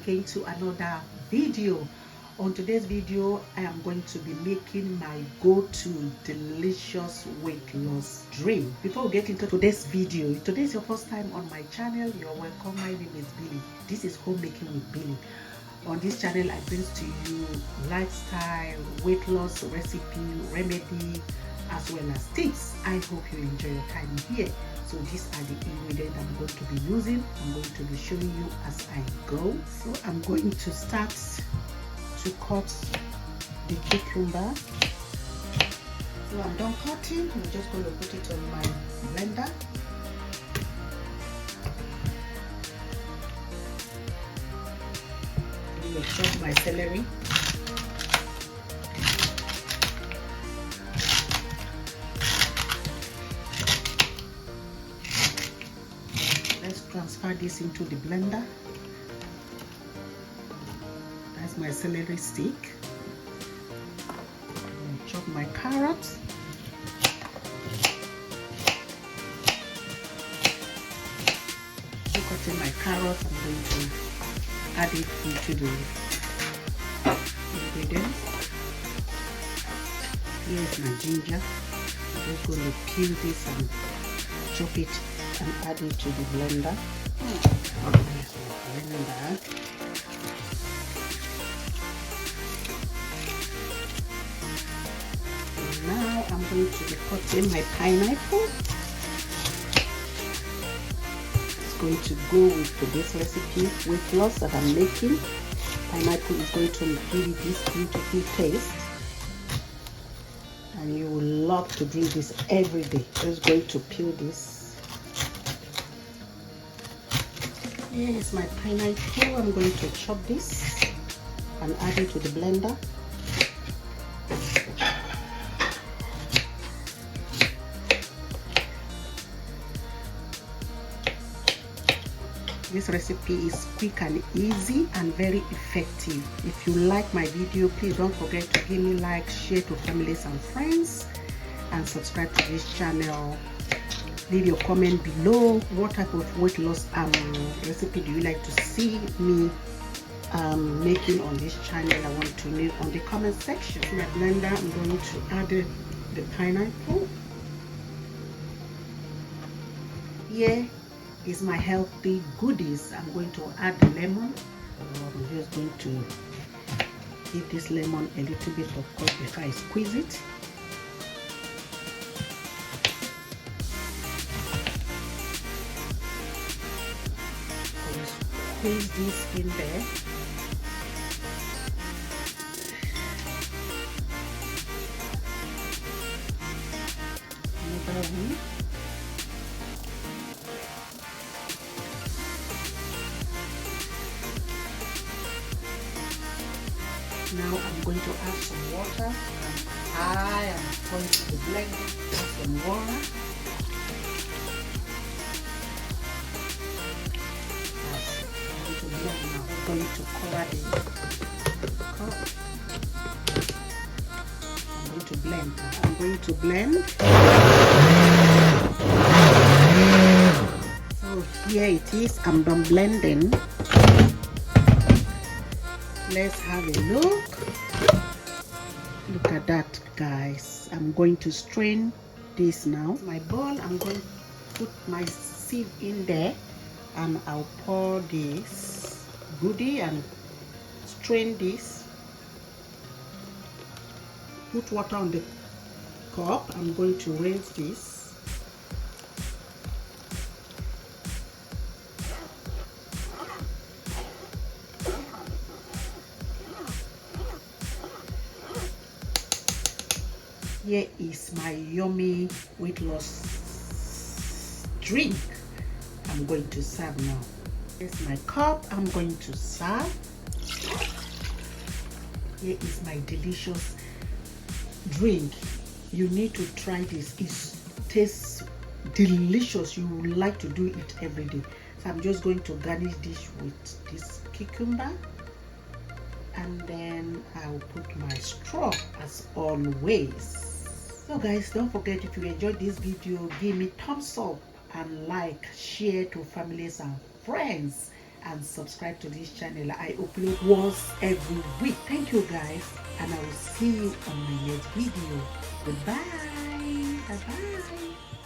again to another video. On today's video, I am going to be making my go-to delicious weight loss drink. Before we get into today's video, if today is your first time on my channel, you're welcome. My name is Billy. This is Homemaking with Billy. On this channel, I bring to you lifestyle, weight loss recipe, remedy, as well as tips. I hope you enjoy your time here. So these are the ingredients I'm going to be using. I'm going to be showing you as I go. So I'm going to start to cut the cucumber. So I'm done cutting. I'm just going to put it on my blender. I'm going to chop my celery. Let's transfer this into the blender. That's my celery stick. Chop my carrots. Cutting my carrots, I'm going to add it into the ingredients. Here's my ginger. I'm just going to peel this and chop it and add it to the blender. Now I'm going to be cutting my pineapple. It's going to go with today's recipe weight loss that I'm making. Pineapple is going to give this beautiful taste, and you will love to drink this every day. Just going to peel this. Here is my pineapple. I'm going to chop this and add it to the blender. This recipe is quick and easy and very effective. If you like my video, please don't forget to give me like, share to families and friends, and subscribe to this channel. Leave your comment below. What type of weight loss recipe do you like to see me making on this channel? I want to know on the comment section. In my blender, I'm going to add the pineapple. Here is my healthy goodies. I'm going to add the lemon. I'm just going to give this lemon a little bit of cut before I squeeze it. Squeeze this in there. Another one. Now I'm going to add some water. I am going to blend some water. I'm going to cover the cup. I'm going to blend. I'm going to blend. So here it is. I'm done blending. Let's have a look. Look at that, guys. I'm going to strain this now. My bowl, I'm going to put my sieve in there, and I'll pour this goodie and strain this. Put water on the cup. I'm going to rinse this. Here is my yummy weight loss drink. I'm going to serve now. Here's my cup. I'm going to serve. Here is my delicious drink. You need to try this. It tastes delicious. You would like to do it every day. So I'm just going to garnish this with this cucumber, and then I'll put my straw as always. So guys, don't forget, if you enjoyed this video, give me thumbs up and like, share to families and friends, and subscribe to this channel. I upload once every week. Thank you guys, and I will see you on my next video. Goodbye. Bye bye.